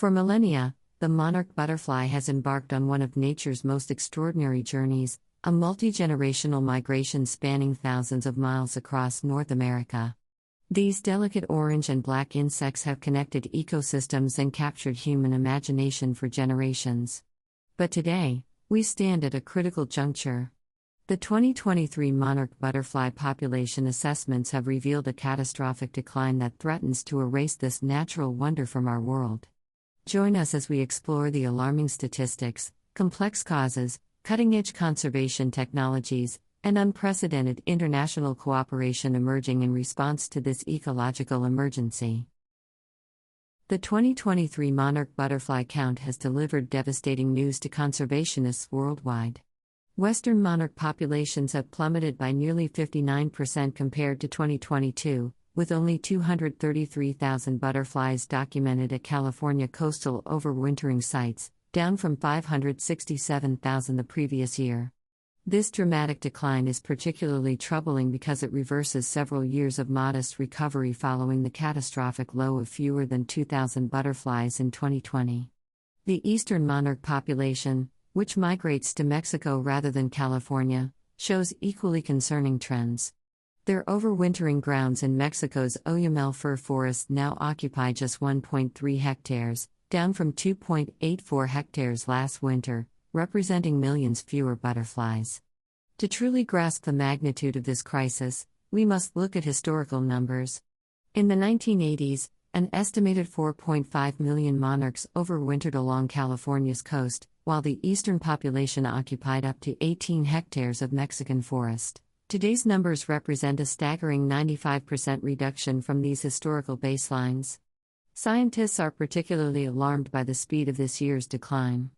For millennia, the monarch butterfly has embarked on one of nature's most extraordinary journeys, a multi-generational migration spanning thousands of miles across North America. These delicate orange and black insects have connected ecosystems and captured human imagination for generations. But today, we stand at a critical juncture. The 2023 monarch butterfly population assessments have revealed a catastrophic decline that threatens to erase this natural wonder from our world. Join us as we explore the alarming statistics, complex causes, cutting-edge conservation technologies, and unprecedented international cooperation emerging in response to this ecological emergency. The 2023 monarch butterfly count has delivered devastating news to conservationists worldwide. Western monarch populations have plummeted by nearly 59% compared to 2022, with only 233,000 butterflies documented at California coastal overwintering sites, down from 567,000 the previous year. This dramatic decline is particularly troubling because it reverses several years of modest recovery following the catastrophic low of fewer than 2,000 butterflies in 2020. The eastern monarch population, which migrates to Mexico rather than California, shows equally concerning trends. Their overwintering grounds in Mexico's Oyamel fir forest now occupy just 1.3 hectares, down from 2.84 hectares last winter, representing millions fewer butterflies. To truly grasp the magnitude of this crisis, we must look at historical numbers. In the 1980s, an estimated 4.5 million monarchs overwintered along California's coast, while the eastern population occupied up to 18 hectares of Mexican forest. Today's numbers represent a staggering 95% reduction from these historical baselines. Scientists are particularly alarmed by the speed of this year's decline.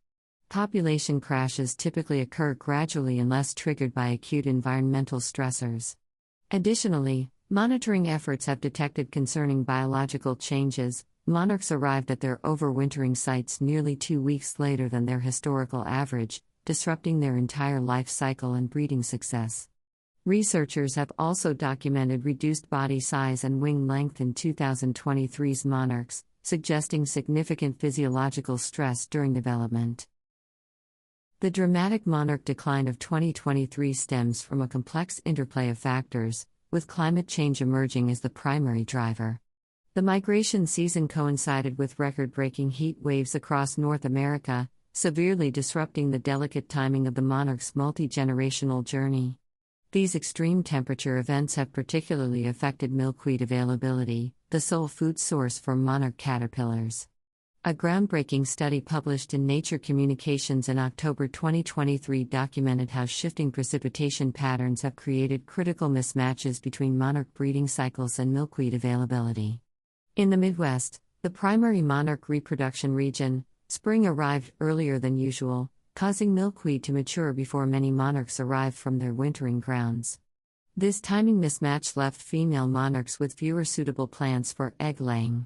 Population crashes typically occur gradually unless triggered by acute environmental stressors. Additionally, monitoring efforts have detected concerning biological changes. Monarchs arrived at their overwintering sites nearly 2 weeks later than their historical average, disrupting their entire life cycle and breeding success. Researchers have also documented reduced body size and wing length in 2023's monarchs, suggesting significant physiological stress during development. The dramatic monarch decline of 2023 stems from a complex interplay of factors, with climate change emerging as the primary driver. The migration season coincided with record-breaking heat waves across North America, severely disrupting the delicate timing of the monarch's multi-generational journey. These extreme temperature events have particularly affected milkweed availability, the sole food source for monarch caterpillars. A groundbreaking study published in Nature Communications in October 2023 documented how shifting precipitation patterns have created critical mismatches between monarch breeding cycles and milkweed availability. In the Midwest, the primary monarch reproduction region, spring arrived earlier than usual, causing milkweed to mature before many monarchs arrived from their wintering grounds. This timing mismatch left female monarchs with fewer suitable plants for egg-laying.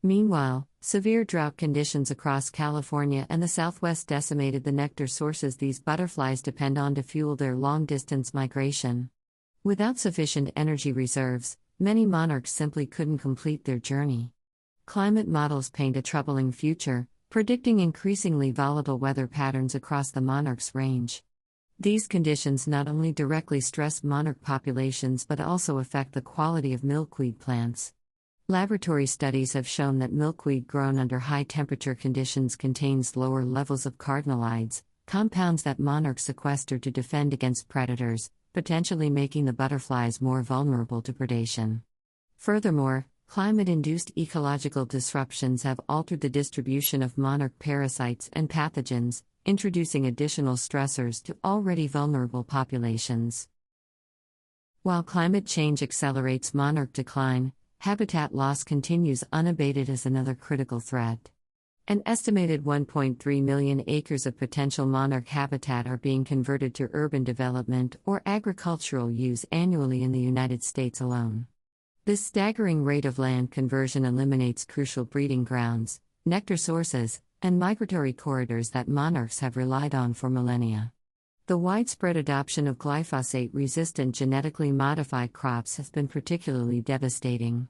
Meanwhile, severe drought conditions across California and the Southwest decimated the nectar sources these butterflies depend on to fuel their long-distance migration. Without sufficient energy reserves, many monarchs simply couldn't complete their journey. Climate models paint a troubling future, predicting increasingly volatile weather patterns across the monarch's range. These conditions not only directly stress monarch populations but also affect the quality of milkweed plants. Laboratory studies have shown that milkweed grown under high-temperature conditions contains lower levels of cardinalides, compounds that monarchs sequester to defend against predators, potentially making the butterflies more vulnerable to predation. Furthermore, climate-induced ecological disruptions have altered the distribution of monarch parasites and pathogens, introducing additional stressors to already vulnerable populations. While climate change accelerates monarch decline, habitat loss continues unabated as another critical threat. An estimated 1.3 million acres of potential monarch habitat are being converted to urban development or agricultural use annually in the United States alone. This staggering rate of land conversion eliminates crucial breeding grounds, nectar sources, and migratory corridors that monarchs have relied on for millennia. The widespread adoption of glyphosate-resistant genetically modified crops has been particularly devastating.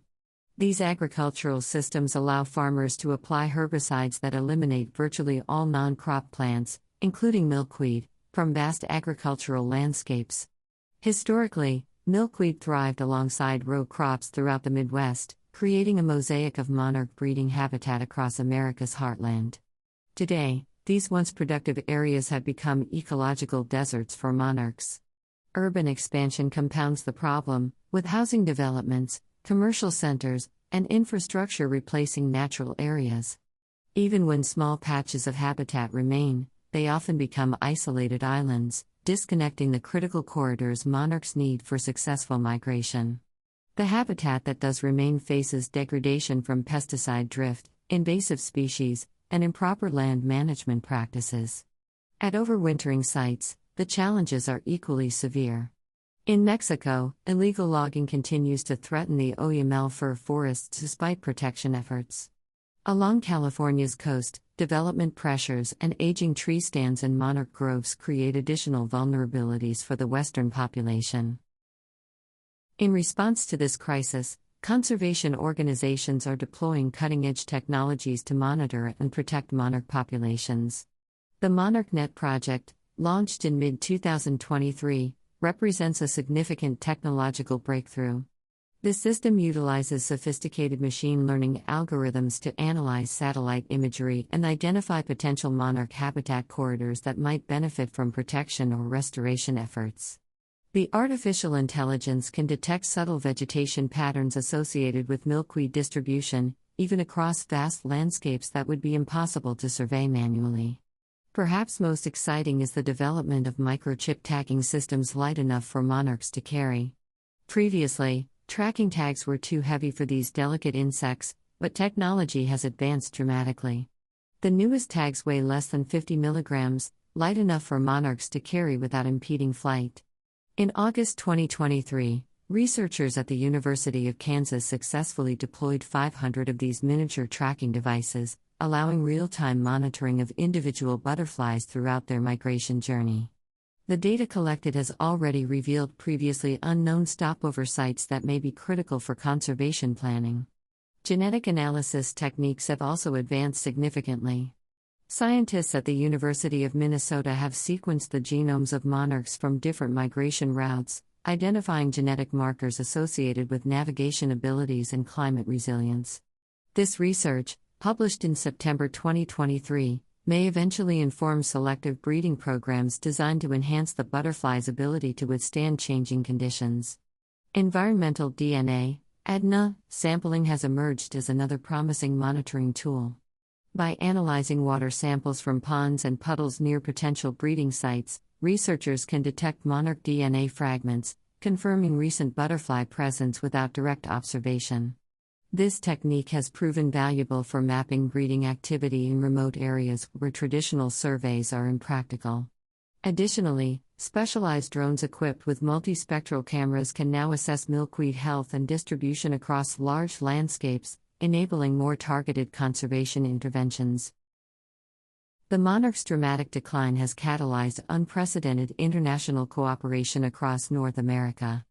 These agricultural systems allow farmers to apply herbicides that eliminate virtually all non-crop plants, including milkweed, from vast agricultural landscapes. Historically, milkweed thrived alongside row crops throughout the Midwest, creating a mosaic of monarch breeding habitat across America's heartland. Today, these once productive areas have become ecological deserts for monarchs. Urban expansion compounds the problem, with housing developments, commercial centers, and infrastructure replacing natural areas. Even when small patches of habitat remain, they often become isolated islands, disconnecting the critical corridors monarchs need for successful migration. The habitat that does remain faces degradation from pesticide drift, invasive species, and improper land management practices. At overwintering sites, the challenges are equally severe. In Mexico, illegal logging continues to threaten the Oyamel fir forests despite protection efforts. Along California's coast, development pressures and aging tree stands and monarch groves create additional vulnerabilities for the western population. In response to this crisis, conservation organizations are deploying cutting-edge technologies to monitor and protect monarch populations. The MonarchNet project, launched in mid-2023, represents a significant technological breakthrough. This system utilizes sophisticated machine learning algorithms to analyze satellite imagery and identify potential monarch habitat corridors that might benefit from protection or restoration efforts. The artificial intelligence can detect subtle vegetation patterns associated with milkweed distribution, even across vast landscapes that would be impossible to survey manually. Perhaps most exciting is the development of microchip tagging systems light enough for monarchs to carry. Previously, tracking tags were too heavy for these delicate insects, but technology has advanced dramatically. The newest tags weigh less than 50 milligrams, light enough for monarchs to carry without impeding flight. In August 2023, researchers at the University of Kansas successfully deployed 500 of these miniature tracking devices, allowing real-time monitoring of individual butterflies throughout their migration journey. The data collected has already revealed previously unknown stopover sites that may be critical for conservation planning. Genetic analysis techniques have also advanced significantly. Scientists at the University of Minnesota have sequenced the genomes of monarchs from different migration routes, identifying genetic markers associated with navigation abilities and climate resilience. This research, published in September 2023, may eventually inform selective breeding programs designed to enhance the butterfly's ability to withstand changing conditions. Environmental DNA, EDNA, sampling has emerged as another promising monitoring tool. By analyzing water samples from ponds and puddles near potential breeding sites, researchers can detect monarch DNA fragments, confirming recent butterfly presence without direct observation. This technique has proven valuable for mapping breeding activity in remote areas where traditional surveys are impractical. Additionally, specialized drones equipped with multispectral cameras can now assess milkweed health and distribution across large landscapes, enabling more targeted conservation interventions. The monarch's dramatic decline has catalyzed unprecedented international cooperation across North America.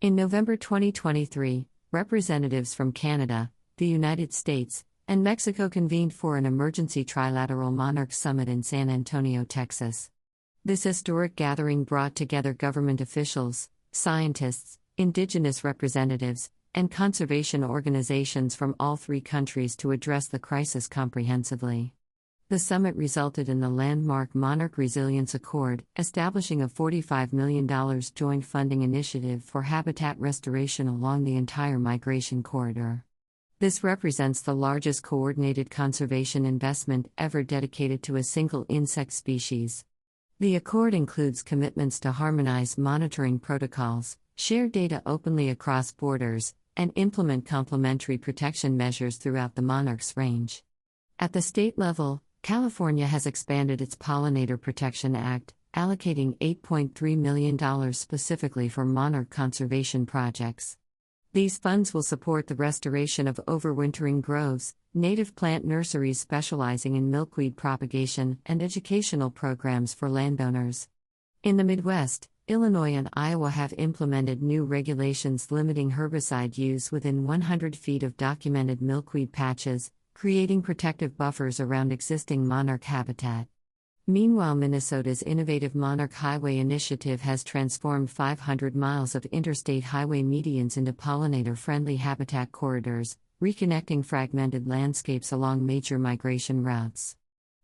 In November 2023, representatives from Canada, the United States, and Mexico convened for an emergency trilateral monarch summit in San Antonio, Texas. This historic gathering brought together government officials, scientists, indigenous representatives, and conservation organizations from all three countries to address the crisis comprehensively. The summit resulted in the landmark Monarch Resilience Accord, establishing a $45 million joint funding initiative for habitat restoration along the entire migration corridor. This represents the largest coordinated conservation investment ever dedicated to a single insect species. The accord includes commitments to harmonize monitoring protocols, share data openly across borders, and implement complementary protection measures throughout the monarch's range. At the state level, California has expanded its Pollinator Protection Act, allocating $8.3 million specifically for monarch conservation projects. These funds will support the restoration of overwintering groves, native plant nurseries specializing in milkweed propagation, and educational programs for landowners. In the Midwest, Illinois and Iowa have implemented new regulations limiting herbicide use within 100 feet of documented milkweed patches, creating protective buffers around existing monarch habitat. Meanwhile, Minnesota's innovative Monarch Highway initiative has transformed 500 miles of interstate highway medians into pollinator-friendly habitat corridors, reconnecting fragmented landscapes along major migration routes.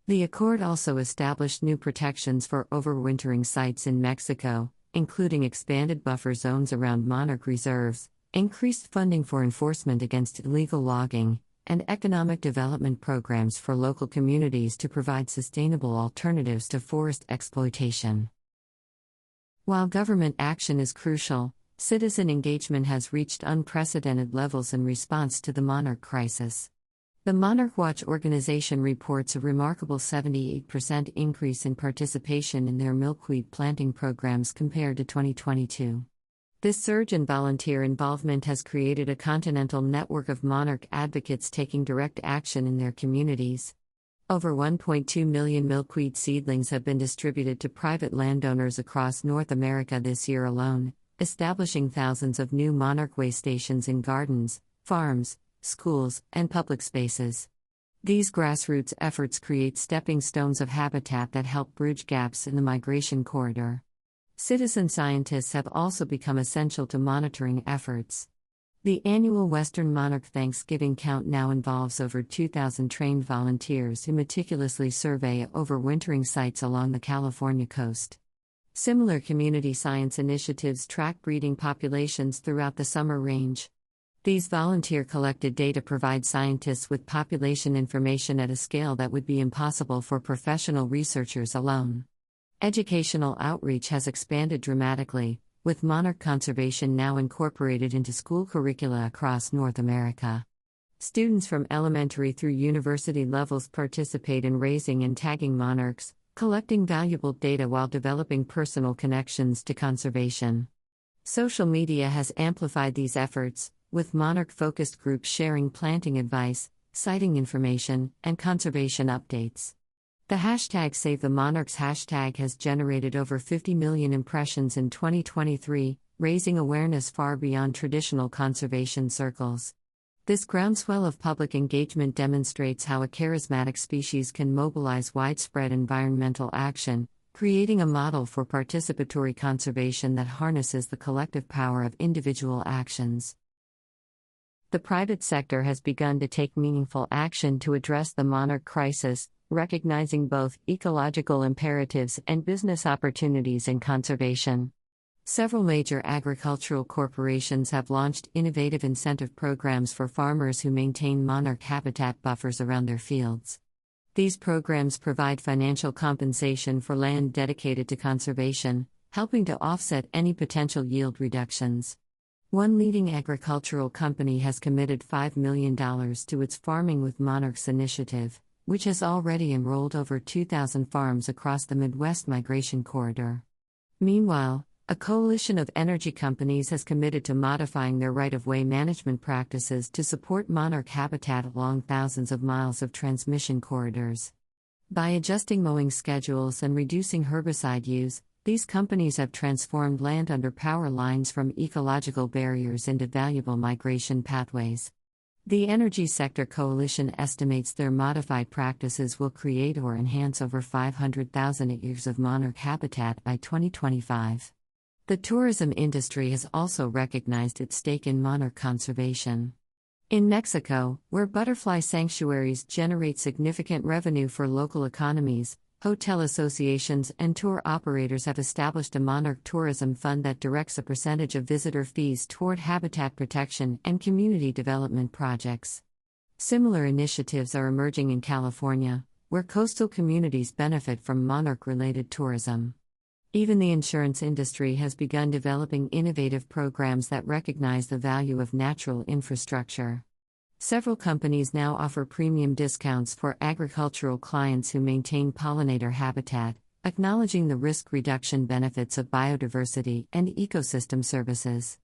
The accord also established new protections for overwintering sites in Mexico, including expanded buffer zones around monarch reserves, increased funding for enforcement against illegal logging, and economic development programs for local communities to provide sustainable alternatives to forest exploitation. While government action is crucial, citizen engagement has reached unprecedented levels in response to the monarch crisis. The Monarch Watch organization reports a remarkable 78% increase in participation in their milkweed planting programs compared to 2022. This surge in volunteer involvement has created a continental network of monarch advocates taking direct action in their communities. Over 1.2 million milkweed seedlings have been distributed to private landowners across North America this year alone, establishing thousands of new monarch way stations in gardens, farms, schools, and public spaces. These grassroots efforts create stepping stones of habitat that help bridge gaps in the migration corridor. Citizen scientists have also become essential to monitoring efforts. The annual Western Monarch Thanksgiving count now involves over 2,000 trained volunteers who meticulously survey overwintering sites along the California coast. Similar community science initiatives track breeding populations throughout the summer range. These volunteer-collected data provide scientists with population information at a scale that would be impossible for professional researchers alone. Educational outreach has expanded dramatically, with monarch conservation now incorporated into school curricula across North America. Students from elementary through university levels participate in raising and tagging monarchs, collecting valuable data while developing personal connections to conservation. Social media has amplified these efforts, with monarch-focused groups sharing planting advice, sighting information, and conservation updates. The hashtag #SaveTheMonarchs hashtag has generated over 50 million impressions in 2023, raising awareness far beyond traditional conservation circles. This groundswell of public engagement demonstrates how a charismatic species can mobilize widespread environmental action, creating a model for participatory conservation that harnesses the collective power of individual actions. The private sector has begun to take meaningful action to address the monarch crisis, recognizing both ecological imperatives and business opportunities in conservation. Several major agricultural corporations have launched innovative incentive programs for farmers who maintain monarch habitat buffers around their fields. These programs provide financial compensation for land dedicated to conservation, helping to offset any potential yield reductions. One leading agricultural company has committed $5 million to its Farming with Monarchs initiative, which has already enrolled over 2,000 farms across the Midwest migration corridor. Meanwhile, a coalition of energy companies has committed to modifying their right-of-way management practices to support monarch habitat along thousands of miles of transmission corridors. By adjusting mowing schedules and reducing herbicide use, these companies have transformed land under power lines from ecological barriers into valuable migration pathways. The Energy Sector Coalition estimates their modified practices will create or enhance over 500,000 acres of monarch habitat by 2025. The tourism industry has also recognized its stake in monarch conservation. In Mexico, where butterfly sanctuaries generate significant revenue for local economies, hotel associations and tour operators have established a monarch tourism fund that directs a percentage of visitor fees toward habitat protection and community development projects. Similar initiatives are emerging in California, where coastal communities benefit from monarch-related tourism. Even the insurance industry has begun developing innovative programs that recognize the value of natural infrastructure. Several companies now offer premium discounts for agricultural clients who maintain pollinator habitat, acknowledging the risk reduction benefits of biodiversity and ecosystem services.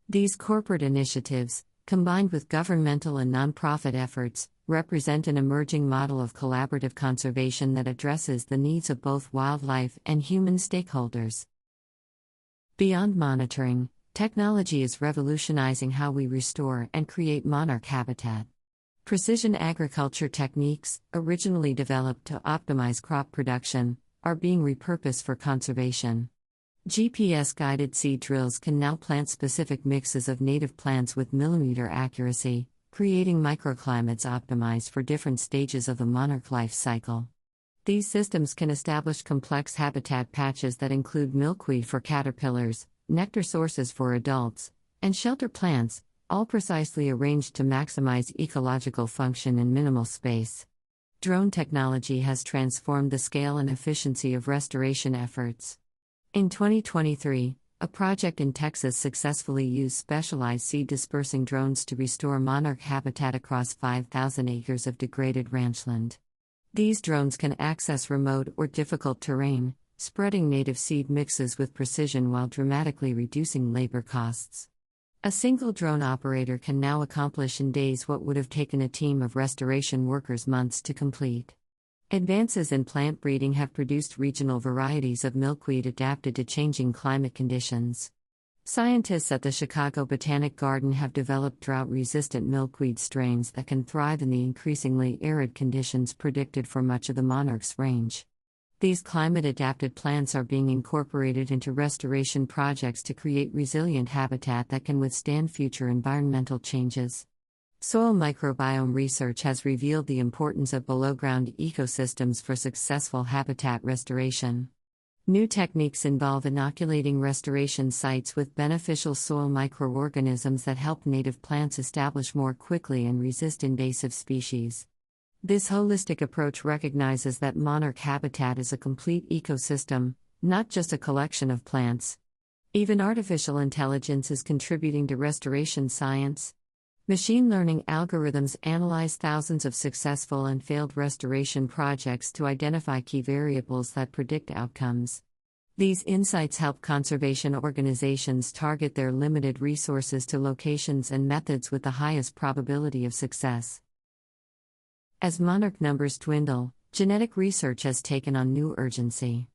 These corporate initiatives, combined with governmental and nonprofit efforts, represent an emerging model of collaborative conservation that addresses the needs of both wildlife and human stakeholders. Beyond monitoring, technology is revolutionizing how we restore and create monarch habitat. Precision agriculture techniques, originally developed to optimize crop production, are being repurposed for conservation. GPS-guided seed drills can now plant specific mixes of native plants with millimeter accuracy, creating microclimates optimized for different stages of the monarch life cycle. These systems can establish complex habitat patches that include milkweed for caterpillars, nectar sources for adults, and shelter plants, all precisely arranged to maximize ecological function in minimal space. Drone technology has transformed the scale and efficiency of restoration efforts. In 2023, a project in Texas successfully used specialized seed dispersing drones to restore monarch habitat across 5,000 acres of degraded ranchland. These drones can access remote or difficult terrain, spreading native seed mixes with precision while dramatically reducing labor costs. A single drone operator can now accomplish in days what would have taken a team of restoration workers months to complete. Advances in plant breeding have produced regional varieties of milkweed adapted to changing climate conditions. Scientists at the Chicago Botanic Garden have developed drought-resistant milkweed strains that can thrive in the increasingly arid conditions predicted for much of the monarch's range. These climate-adapted plants are being incorporated into restoration projects to create resilient habitat that can withstand future environmental changes. Soil microbiome research has revealed the importance of below-ground ecosystems for successful habitat restoration. New techniques involve inoculating restoration sites with beneficial soil microorganisms that help native plants establish more quickly and resist invasive species. This holistic approach recognizes that monarch habitat is a complete ecosystem, not just a collection of plants. Even artificial intelligence is contributing to restoration science. Machine learning algorithms analyze thousands of successful and failed restoration projects to identify key variables that predict outcomes. These insights help conservation organizations target their limited resources to locations and methods with the highest probability of success. As monarch numbers dwindle, genetic research has taken on new urgency.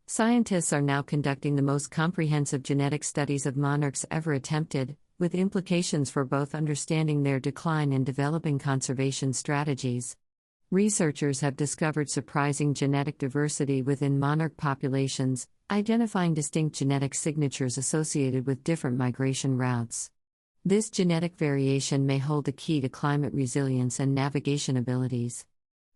Scientists are now conducting the most comprehensive genetic studies of monarchs ever attempted, with implications for both understanding their decline and developing conservation strategies. Researchers have discovered surprising genetic diversity within monarch populations, identifying distinct genetic signatures associated with different migration routes. This genetic variation may hold the key to climate resilience and navigation abilities.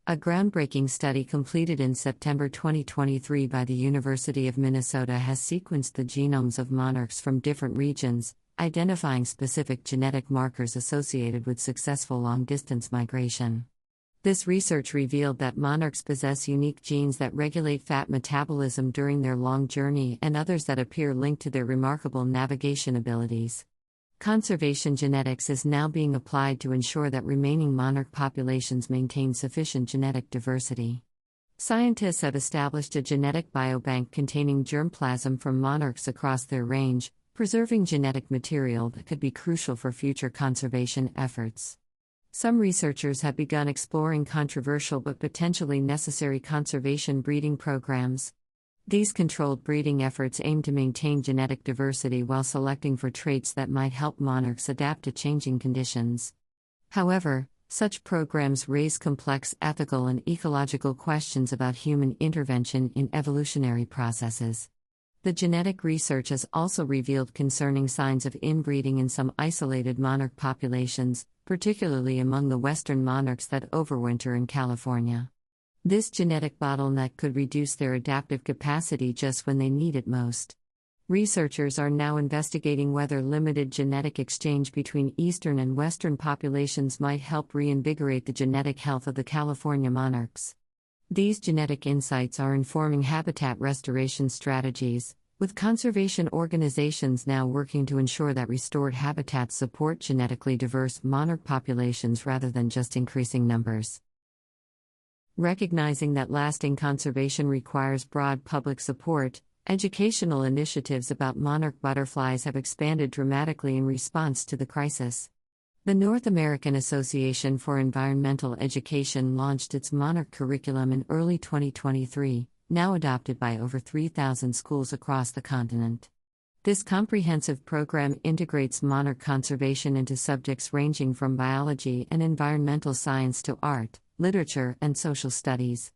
A groundbreaking study completed in September 2023 by the University of Minnesota has sequenced the genomes of monarchs from different regions, identifying specific genetic markers associated with successful long-distance migration. This research revealed that monarchs possess unique genes that regulate fat metabolism during their long journey and others that appear linked to their remarkable navigation abilities. Conservation genetics is now being applied to ensure that remaining monarch populations maintain sufficient genetic diversity. Scientists have established a genetic biobank containing germplasm from monarchs across their range, preserving genetic material that could be crucial for future conservation efforts. Some researchers have begun exploring controversial but potentially necessary conservation breeding programs. These controlled breeding efforts aim to maintain genetic diversity while selecting for traits that might help monarchs adapt to changing conditions. However, such programs raise complex ethical and ecological questions about human intervention in evolutionary processes. The genetic research has also revealed concerning signs of inbreeding in some isolated monarch populations, particularly among the western monarchs that overwinter in California. This genetic bottleneck could reduce their adaptive capacity just when they need it most. Researchers are now investigating whether limited genetic exchange between eastern and western populations might help reinvigorate the genetic health of the California monarchs. These genetic insights are informing habitat restoration strategies, with conservation organizations now working to ensure that restored habitats support genetically diverse monarch populations rather than just increasing numbers. Recognizing that lasting conservation requires broad public support, educational initiatives about monarch butterflies have expanded dramatically in response to the crisis. The North American Association for Environmental Education launched its Monarch curriculum in early 2023, now adopted by over 3,000 schools across the continent. This comprehensive program integrates monarch conservation into subjects ranging from biology and environmental science to art, literature, and social studies.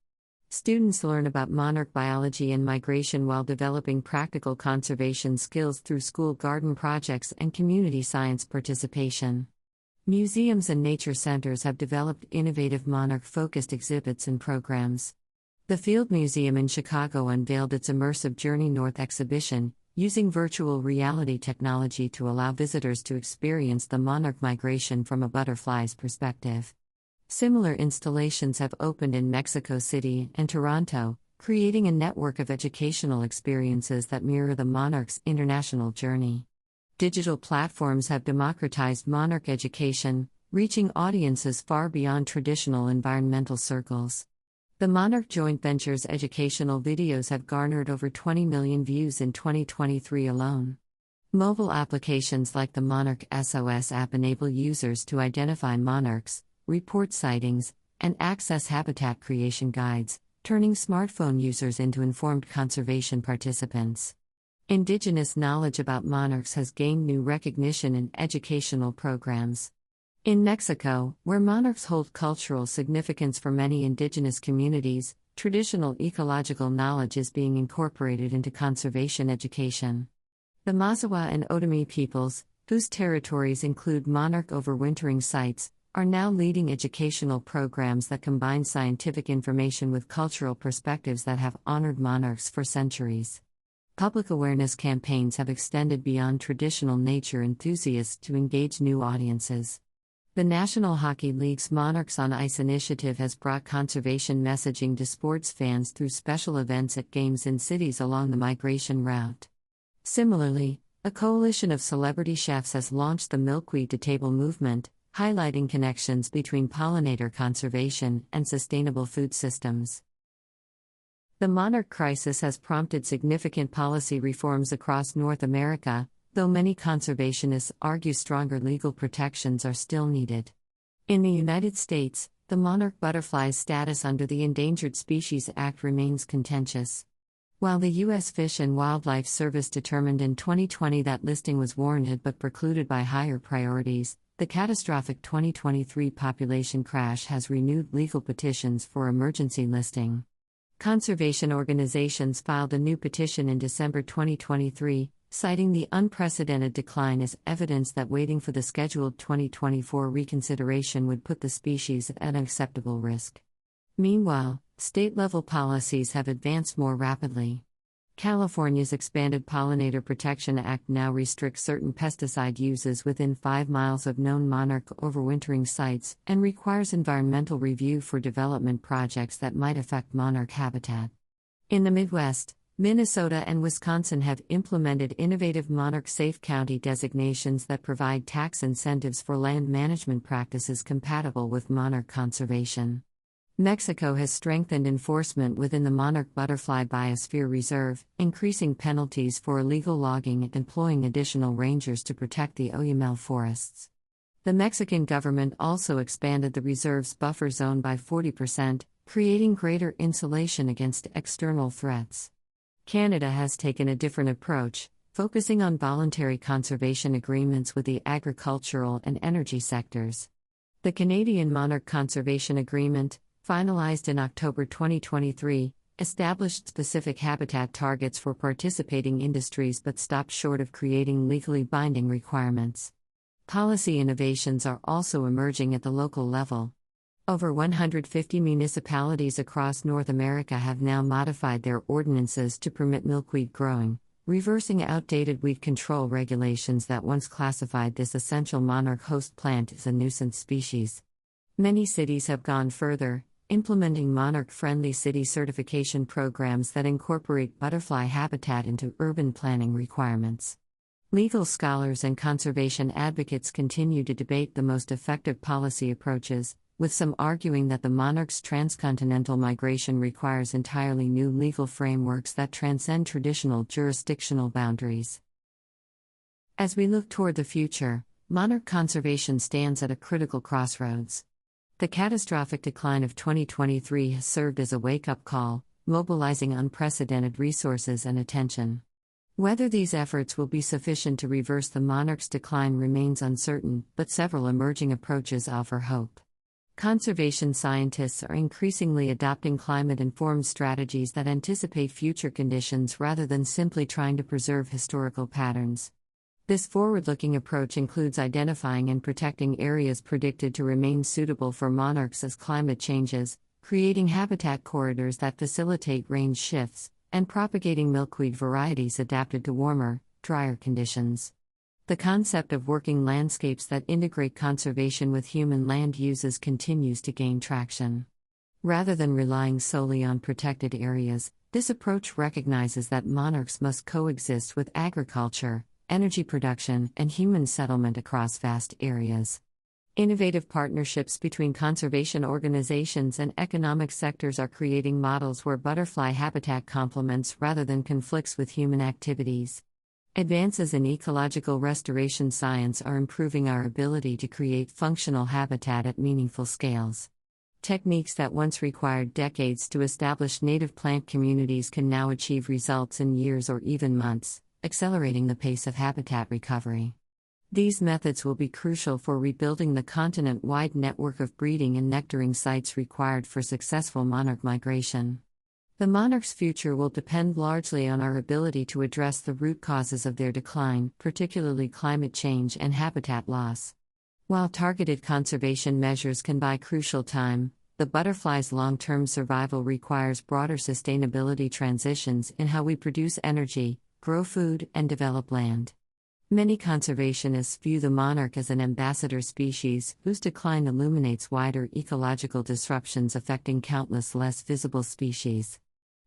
Students learn about monarch biology and migration while developing practical conservation skills through school garden projects and community science participation. Museums and nature centers have developed innovative monarch-focused exhibits and programs. The Field Museum in Chicago unveiled its Immersive Journey North exhibition, using virtual reality technology to allow visitors to experience the monarch migration from a butterfly's perspective. Similar installations have opened in Mexico City and Toronto, creating a network of educational experiences that mirror the monarch's international journey. Digital platforms have democratized monarch education, reaching audiences far beyond traditional environmental circles. The Monarch joint venture's educational videos have garnered over 20 million views in 2023 alone. Mobile applications like the Monarch SOS app enable users to identify monarchs, report sightings, and access habitat creation guides, turning smartphone users into informed conservation participants. Indigenous knowledge about monarchs has gained new recognition in educational programs. In Mexico, where monarchs hold cultural significance for many indigenous communities, traditional ecological knowledge is being incorporated into conservation education. The Mazawa and Otomi peoples, whose territories include monarch overwintering sites, are now leading educational programs that combine scientific information with cultural perspectives that have honored monarchs for centuries. Public awareness campaigns have extended beyond traditional nature enthusiasts to engage new audiences. The National Hockey League's Monarchs on Ice initiative has brought conservation messaging to sports fans through special events at games in cities along the migration route. Similarly, a coalition of celebrity chefs has launched the Milkweed to Table movement, highlighting connections between pollinator conservation and sustainable food systems. The monarch crisis has prompted significant policy reforms across North America, though many conservationists argue stronger legal protections are still needed. In the United States, the monarch butterfly's status under the Endangered Species Act remains contentious. While the U.S. Fish and Wildlife Service determined in 2020 that listing was warranted but precluded by higher priorities, the catastrophic 2023 population crash has renewed legal petitions for emergency listing. Conservation organizations filed a new petition in December 2023, citing the unprecedented decline as evidence that waiting for the scheduled 2024 reconsideration would put the species at unacceptable risk. Meanwhile, state-level policies have advanced more rapidly. California's Expanded Pollinator Protection Act now restricts certain pesticide uses within 5 miles of known monarch overwintering sites and requires environmental review for development projects that might affect monarch habitat. In the Midwest, Minnesota and Wisconsin have implemented innovative monarch-safe county designations that provide tax incentives for land management practices compatible with monarch conservation. Mexico has strengthened enforcement within the Monarch Butterfly Biosphere Reserve, increasing penalties for illegal logging and employing additional rangers to protect the Oyamel forests. The Mexican government also expanded the reserve's buffer zone by 40%, creating greater insulation against external threats. Canada has taken a different approach, focusing on voluntary conservation agreements with the agricultural and energy sectors. The Canadian Monarch Conservation Agreement, finalized in October 2023, established specific habitat targets for participating industries but stopped short of creating legally binding requirements. Policy innovations are also emerging at the local level. Over 150 municipalities across North America have now modified their ordinances to permit milkweed growing, reversing outdated weed control regulations that once classified this essential monarch host plant as a nuisance species. Many cities have gone further, implementing monarch-friendly city certification programs that incorporate butterfly habitat into urban planning requirements. Legal scholars and conservation advocates continue to debate the most effective policy approaches, with some arguing that the monarch's transcontinental migration requires entirely new legal frameworks that transcend traditional jurisdictional boundaries. As we look toward the future, monarch conservation stands at a critical crossroads. The catastrophic decline of 2023 has served as a wake-up call, mobilizing unprecedented resources and attention. Whether these efforts will be sufficient to reverse the monarch's decline remains uncertain, but several emerging approaches offer hope. Conservation scientists are increasingly adopting climate-informed strategies that anticipate future conditions rather than simply trying to preserve historical patterns. This forward-looking approach includes identifying and protecting areas predicted to remain suitable for monarchs as climate changes, creating habitat corridors that facilitate range shifts, and propagating milkweed varieties adapted to warmer, drier conditions. The concept of working landscapes that integrate conservation with human land uses continues to gain traction. Rather than relying solely on protected areas, this approach recognizes that monarchs must coexist with agriculture, energy production, and human settlement across vast areas. Innovative partnerships between conservation organizations and economic sectors are creating models where butterfly habitat complements rather than conflicts with human activities. Advances in ecological restoration science are improving our ability to create functional habitat at meaningful scales. Techniques that once required decades to establish native plant communities can now achieve results in years or even months, accelerating the pace of habitat recovery. These methods will be crucial for rebuilding the continent-wide network of breeding and nectaring sites required for successful monarch migration. The monarch's future will depend largely on our ability to address the root causes of their decline, particularly climate change and habitat loss. While targeted conservation measures can buy crucial time, the butterfly's long-term survival requires broader sustainability transitions in how we produce energy, grow food, and develop land. Many conservationists view the monarch as an ambassador species whose decline illuminates wider ecological disruptions affecting countless less visible species.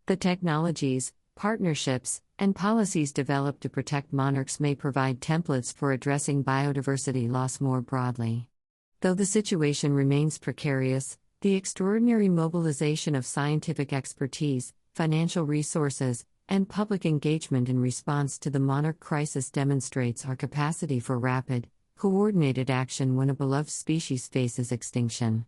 The technologies, partnerships, and policies developed to protect monarchs may provide templates for addressing biodiversity loss more broadly. Though the situation remains precarious, the extraordinary mobilization of scientific expertise, financial resources, and public engagement in response to the monarch crisis demonstrates our capacity for rapid, coordinated action when a beloved species faces extinction.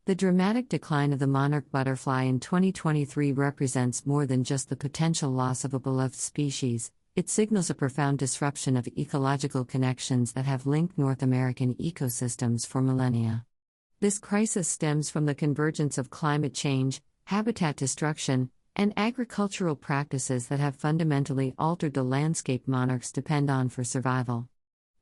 The dramatic decline of the monarch butterfly in 2023 represents more than just the potential loss of a beloved species, it signals a profound disruption of ecological connections that have linked North American ecosystems for millennia. This crisis stems from the convergence of climate change, habitat destruction, and agricultural practices that have fundamentally altered the landscape monarchs depend on for survival.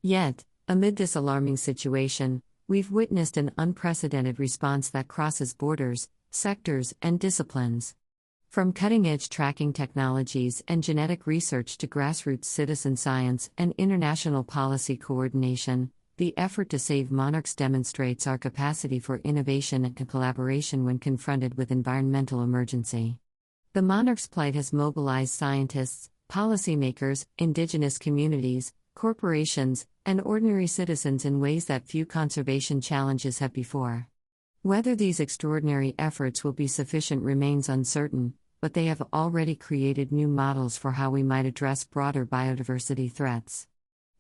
Yet, amid this alarming situation, we've witnessed an unprecedented response that crosses borders, sectors, and disciplines. From cutting-edge tracking technologies and genetic research to grassroots citizen science and international policy coordination, the effort to save monarchs demonstrates our capacity for innovation and collaboration when confronted with environmental emergency. The monarch's plight has mobilized scientists, policymakers, indigenous communities, corporations, and ordinary citizens in ways that few conservation challenges have before. Whether these extraordinary efforts will be sufficient remains uncertain, but they have already created new models for how we might address broader biodiversity threats.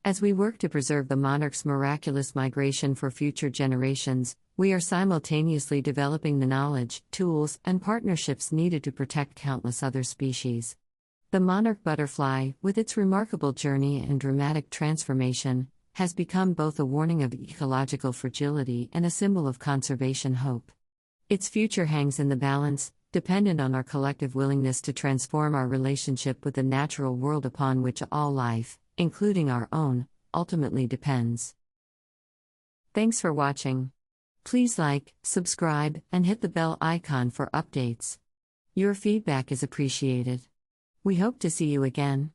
As we work to preserve the monarch's miraculous migration for future generations, we are simultaneously developing the knowledge, tools, and partnerships needed to protect countless other species. The monarch butterfly, with its remarkable journey and dramatic transformation, has become both a warning of ecological fragility and a symbol of conservation hope. Its future hangs in the balance, dependent on our collective willingness to transform our relationship with the natural world upon which all life, including our own, ultimately depends. Thanks for watching. Please like, subscribe, and hit the bell icon for updates. Your feedback is appreciated. We hope to see you again.